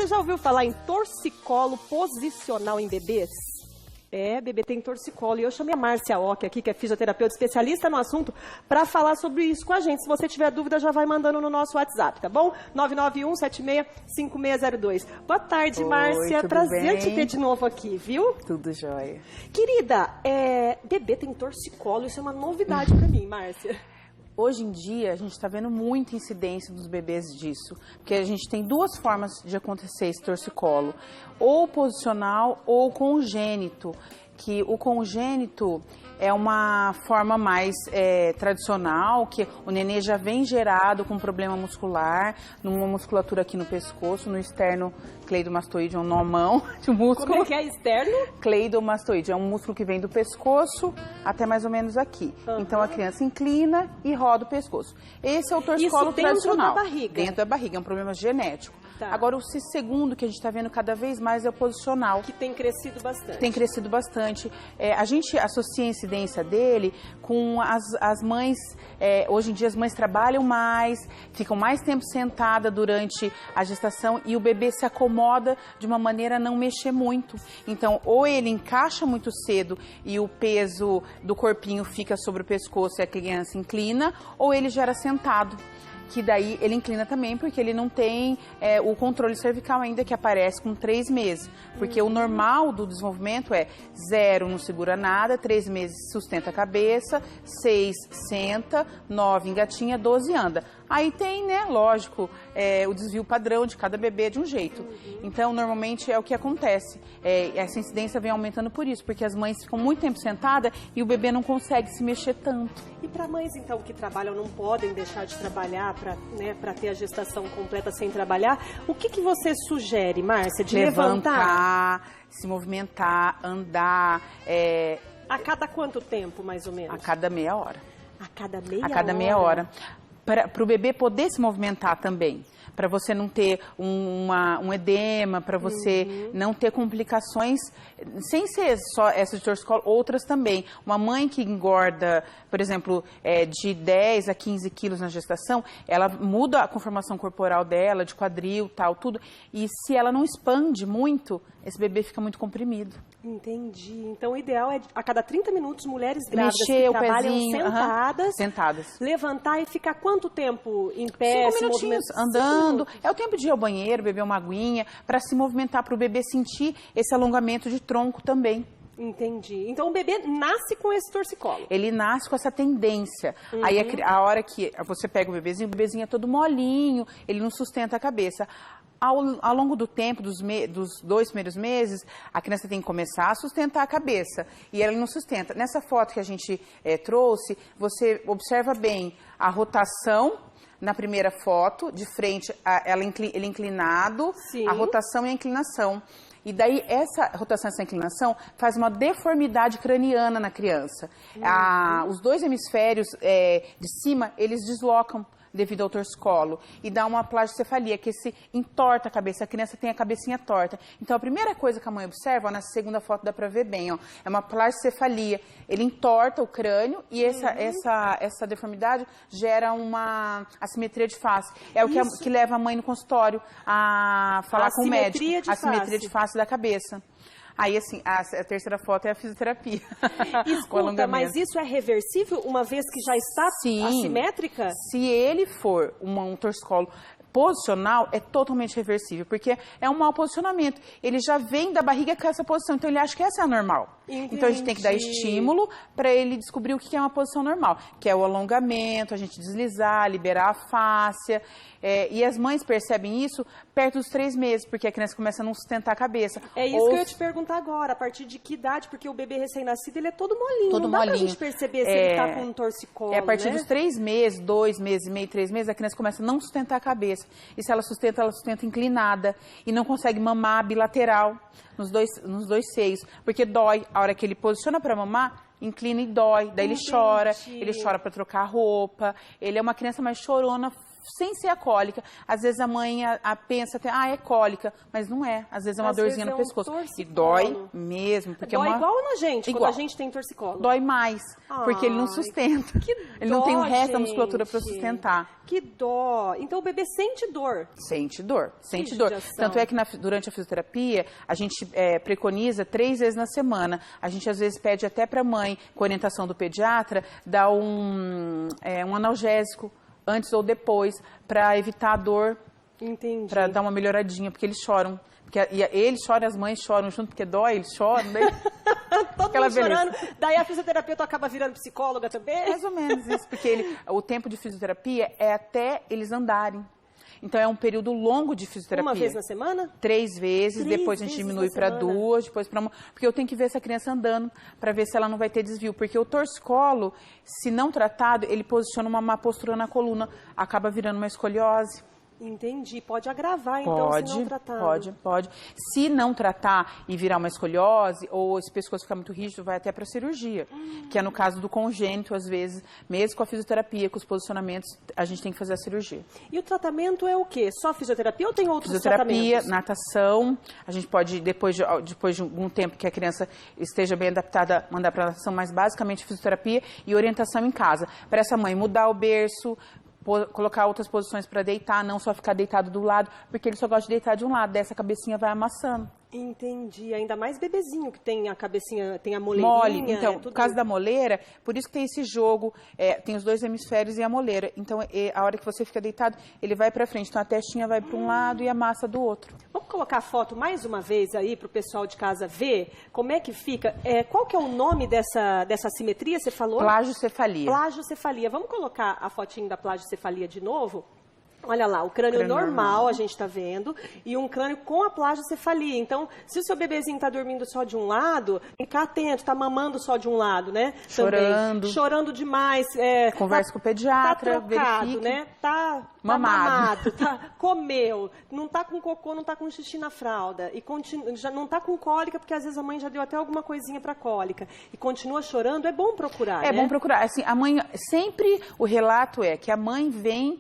Você já ouviu falar em torcicolo posicional em bebês? É, bebê tem torcicolo. E eu chamei a Márcia Ock aqui, que é fisioterapeuta especialista no assunto, para falar sobre isso com a gente. Se você tiver dúvida, já vai mandando no nosso WhatsApp, tá bom? 991-765602. Boa tarde, Márcia. Prazer te ter de novo aqui, viu? Tudo jóia. Querida, bebê tem torcicolo, isso é uma novidade para mim, Márcia. Hoje em dia, a gente está vendo muita incidência dos bebês disso, porque a gente tem duas formas de acontecer esse torcicolo, ou posicional ou congênito, que o congênito é uma forma mais tradicional, que o nenê já vem gerado com problema muscular, numa musculatura aqui no pescoço, no externo cleidomastoide, é um nomão de músculo. Como é que é externo? Cleidomastoide, é um músculo que vem do pescoço até mais ou menos aqui. Uhum. Então a criança inclina e roda o pescoço. Esse é o torcicolo tradicional. Dentro da barriga? Dentro da barriga, é um problema genético. Tá. Agora, o segundo que a gente está vendo cada vez mais é o posicional. Que tem crescido bastante. Tem crescido bastante. A gente associa a incidência dele com as mães. Hoje em dia as mães trabalham mais, ficam mais tempo sentada durante a gestação e o bebê se acomoda de uma maneira a não mexer muito. Então, ou ele encaixa muito cedo e o peso do corpinho fica sobre o pescoço e a criança inclina, ou ele gera sentado. Que daí ele inclina também, porque ele não tem o controle cervical ainda, que aparece com 3 meses. Porque o normal do desenvolvimento é 0, não segura nada, 3 meses sustenta a cabeça, 6 senta, 9 engatinha, 12 anda. Aí tem, né, lógico, o desvio padrão de cada bebê de um jeito. Então, normalmente é o que acontece. Essa incidência vem aumentando por isso, porque as mães ficam muito tempo sentadas e o bebê não consegue se mexer tanto. E para mães, então, que trabalham, não podem deixar de trabalhar para ter a gestação completa sem trabalhar, o que você sugere, Márcia, de levantar? Se movimentar, andar. A cada quanto tempo, mais ou menos? A cada meia hora. A cada meia hora? A cada meia hora. Para o bebê poder se movimentar também. Para você não ter um edema, para você não ter complicações, sem ser só essa de torcicolo, outras também. Uma mãe que engorda, por exemplo, de 10 a 15 quilos na gestação, ela muda a conformação corporal dela, de quadril, tal, tudo. E se ela não expande muito, esse bebê fica muito comprimido. Entendi. Então, o ideal é, a cada 30 minutos, mulheres grávidas mexer que o trabalham pezinho, sentadas, levantar e ficar quanto tempo em pé? 5 minutinhos, andando. É o tempo de ir ao banheiro, beber uma aguinha, para se movimentar, para o bebê sentir esse alongamento de tronco também. Entendi. Então, o bebê nasce com esse torcicolo? Ele nasce com essa tendência. Aí, a hora que você pega o bebezinho é todo molinho, ele não sustenta a cabeça. Ao longo do tempo, dos 2 primeiros meses, a criança tem que começar a sustentar a cabeça. E ela não sustenta. Nessa foto que a gente trouxe, você observa bem a rotação na primeira foto, de frente, ele inclinado, sim, a rotação e a inclinação. E daí, essa rotação e essa inclinação faz uma deformidade craniana na criança. Os 2 hemisférios de cima, eles deslocam devido ao torcicolo, e dá uma plagicefalia, que se entorta a cabeça, a criança tem a cabecinha torta. Então, a primeira coisa que a mãe observa, ó, na segunda foto dá pra ver bem, ó, é uma plagicefalia. Ele entorta o crânio e essa deformidade gera uma assimetria de face. É o que leva a mãe no consultório a falar com o médico. A assimetria de face da cabeça. Aí, assim, a terceira foto é a fisioterapia. Escuta, mas isso é reversível, uma vez que já está assimétrica? Se ele for um torcicolo posicional, é totalmente reversível, porque é um mau posicionamento. Ele já vem da barriga com essa posição, então ele acha que essa é a normal. Entendi. Então a gente tem que dar estímulo para ele descobrir o que é uma posição normal, que é o alongamento, a gente deslizar, liberar a fáscia. E as mães percebem isso perto dos 3 meses, porque a criança começa a não sustentar a cabeça. É isso que eu ia te perguntar agora, a partir de que idade? Porque o bebê recém-nascido, ele é todo molinho, todo não dá molinho. pra gente perceber se ele tá com um torcicolo, a partir dos 3 meses, 2 meses e meio, 3 meses, a criança começa a não sustentar a cabeça. E se ela sustenta inclinada e não consegue mamar bilateral nos dois seios, porque dói. A hora que ele posiciona para mamar, inclina e dói. Daí ele chora para trocar a roupa. Ele é uma criança mais chorona sem ser a cólica. Às vezes a mãe pensa até, é cólica, mas não é. Às vezes é uma dorzinha no pescoço. E dói mesmo. Porque dói é uma... igual na gente, igual. quando a gente tem torcicolo. Dói mais, porque ele não sustenta. Ele não tem o resto da musculatura para sustentar. Que dó. Então o bebê sente dor. Sente dor, sente dor. Tanto é que durante a fisioterapia, a gente preconiza 3 vezes na semana. A gente às vezes pede até para a mãe, com orientação do pediatra, dar um analgésico antes ou depois, para evitar a dor. Entendi. Para dar uma melhoradinha, porque eles choram. Porque eles choram, as mães choram junto, porque dói, eles choram. Daí... Todo mundo chorando. Daí a fisioterapeuta acaba virando psicóloga também? Mais ou menos isso, porque o tempo de fisioterapia é até eles andarem. Então é um período longo de fisioterapia. 1 vez na semana? 3 vezes, depois a gente diminui para 2, depois para 1. Porque eu tenho que ver essa criança andando, para ver se ela não vai ter desvio. Porque o torcicolo, se não tratado, ele posiciona uma má postura na coluna, acaba virando uma escoliose. Entendi. Pode agravar, então, se não tratar. Pode. Se não tratar e virar uma escoliose, ou esse pescoço ficar muito rígido, vai até para cirurgia. Que é no caso do congênito, às vezes, mesmo com a fisioterapia, com os posicionamentos, a gente tem que fazer a cirurgia. E o tratamento é o quê? Só fisioterapia ou tem outros tratamentos? Fisioterapia, natação. A gente pode, depois de algum tempo que a criança esteja bem adaptada, mandar para natação, mas basicamente fisioterapia e orientação em casa. Para essa mãe mudar o berço, colocar outras posições para deitar, não só ficar deitado do lado, porque ele só gosta de deitar de um lado, dessa cabecinha vai amassando. Entendi. Ainda mais bebezinho, que tem a cabecinha, tem a moleirinha. Mole. Então, por causa da moleira, por isso que tem esse jogo, tem os 2 hemisférios e a moleira. Então, a hora que você fica deitado, ele vai para frente. Então, a testinha vai para um lado e a massa do outro. Vamos colocar a foto mais uma vez aí para o pessoal de casa ver como é que fica. Qual que é o nome dessa assimetria, você falou? Plagiocefalia. Plagiocefalia. Vamos colocar a fotinho da plagiocefalia de novo? Olha lá, o crânio normal, a gente está vendo, e um crânio com a plagiocefalia. Então, se o seu bebezinho está dormindo só de um lado, fica atento, está mamando só de um lado, né? Chorando. Também, chorando demais. Conversa com o pediatra, tá trocado, verifique. Né? Tá mamado, comeu, não está com cocô, não está com xixi na fralda, e já não está com cólica, porque às vezes a mãe já deu até alguma coisinha para cólica, e continua chorando, é bom procurar, É bom procurar. Assim, a mãe, sempre o relato é que a mãe vem...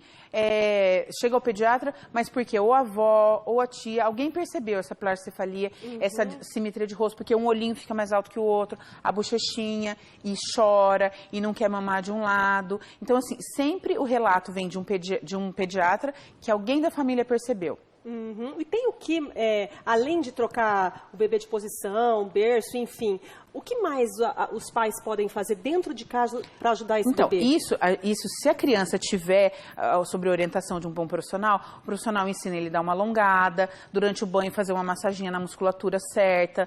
chega ao pediatra, mas porque ou a avó ou a tia, alguém percebeu essa plagiocefalia, essa simetria de rosto, porque um olhinho fica mais alto que o outro, a bochechinha, e chora, e não quer mamar de um lado. Então, assim, sempre o relato vem de um pediatra que alguém da família percebeu. E tem o que, além de trocar o bebê de posição, berço, enfim, o que mais os pais podem fazer dentro de casa para ajudar esse bebê? Então, isso, se a criança tiver sobre a orientação de um bom profissional, o profissional ensina ele a dar uma alongada, durante o banho fazer uma massaginha na musculatura certa,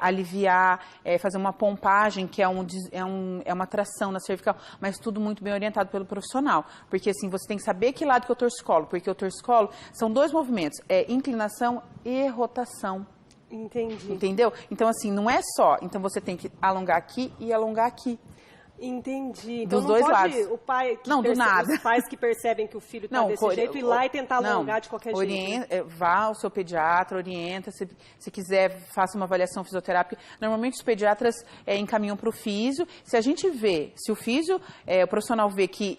aliviar, fazer uma pompagem, que é uma tração na cervical, mas tudo muito bem orientado pelo profissional. Porque assim, você tem que saber que lado que é o torcicolo, porque o torcicolo são 2 movimentos, inclinação e rotação. Entendi. Entendeu? Então, assim, não é só. Então, você tem que alongar aqui e alongar aqui. Entendi. Então, dos 2 lados. O pai que não, do nada. Os pais que percebem que o filho está desse jeito, ir lá e tentar alongar de qualquer jeito. Vá ao seu pediatra, orienta. Se quiser, faça uma avaliação fisioterápica. Normalmente, os pediatras encaminham para o físio. Se a gente vê, se o físio, o profissional vê que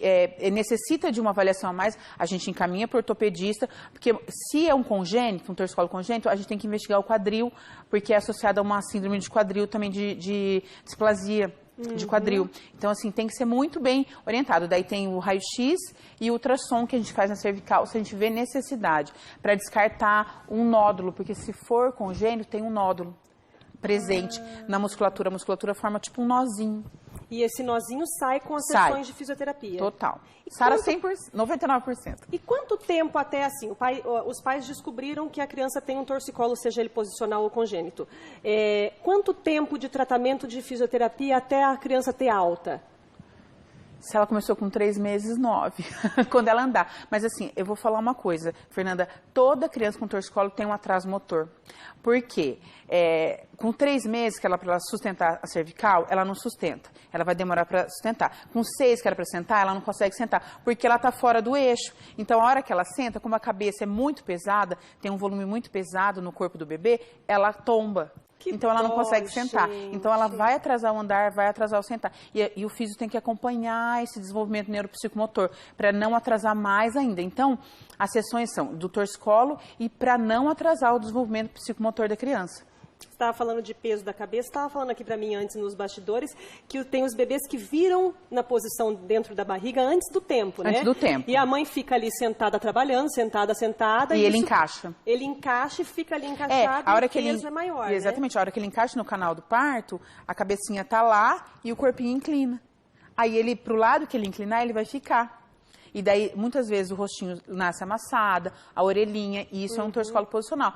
necessita de uma avaliação a mais, a gente encaminha para o ortopedista. Porque se é um congênito, um torcicolo congênito, a gente tem que investigar o quadril, porque é associado a uma síndrome de quadril, também de displasia de quadril. Então, assim, tem que ser muito bem orientado. Daí tem o raio-x e o ultrassom que a gente faz na cervical, se a gente vê necessidade, para descartar um nódulo, porque se for congênito, tem um nódulo presente na musculatura. A musculatura forma tipo um nozinho. E esse nozinho sai com as sessões de fisioterapia? Total. Sara 100%, 99%. E quanto tempo até assim? Os pais descobriram que a criança tem um torcicolo, seja ele posicional ou congênito. Quanto tempo de tratamento de fisioterapia até a criança ter alta? Se ela começou com 3 meses, 9, quando ela andar. Mas assim, eu vou falar uma coisa, Fernanda, toda criança com torcicolo tem um atraso motor. Por quê? Com 3 meses, que ela para sustentar a cervical, ela não sustenta. Ela vai demorar para sustentar. Com 6 que era para sentar, ela não consegue sentar, porque ela está fora do eixo. Então, a hora que ela senta, como a cabeça é muito pesada, tem um volume muito pesado no corpo do bebê, ela tomba. Então ela não consegue gente. sentar. Então ela vai atrasar o andar, vai atrasar o sentar. E o físio tem que acompanhar esse desenvolvimento neuropsicomotor para não atrasar mais ainda. Então, as sessões são do torcicolo e para não atrasar o desenvolvimento psicomotor da criança. Você estava falando de peso da cabeça, estava falando aqui para mim antes nos bastidores que tem os bebês que viram na posição dentro da barriga antes do tempo, né? Antes do tempo. E a mãe fica ali sentada trabalhando, sentada. E ele encaixa. Ele encaixa e fica ali encaixado a hora e que o peso ele é maior, exatamente, né? a hora que ele encaixa no canal do parto, a cabecinha tá lá e o corpinho inclina. Aí ele, pro lado que ele inclinar, ele vai ficar. E daí, muitas vezes, o rostinho nasce amassada, a orelhinha, e isso é um torcicolo posicional.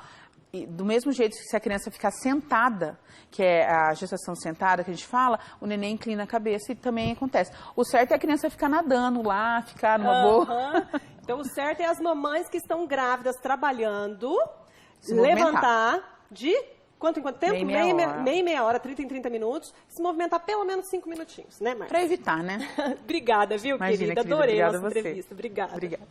E do mesmo jeito que se a criança ficar sentada, que é a gestação sentada que a gente fala, o neném inclina a cabeça e também acontece. O certo é a criança ficar nadando lá, ficar numa boa. Então o certo é as mamães que estão grávidas trabalhando, Se movimentar. levantar de quanto em quanto tempo? Meia hora, 30 em 30 minutos, se movimentar pelo menos 5 minutinhos, né, Marcia? Para evitar, né? Obrigada, viu, Imagina, querida? Adorei a Obrigada nossa a você. entrevista. Obrigada. Obrigada.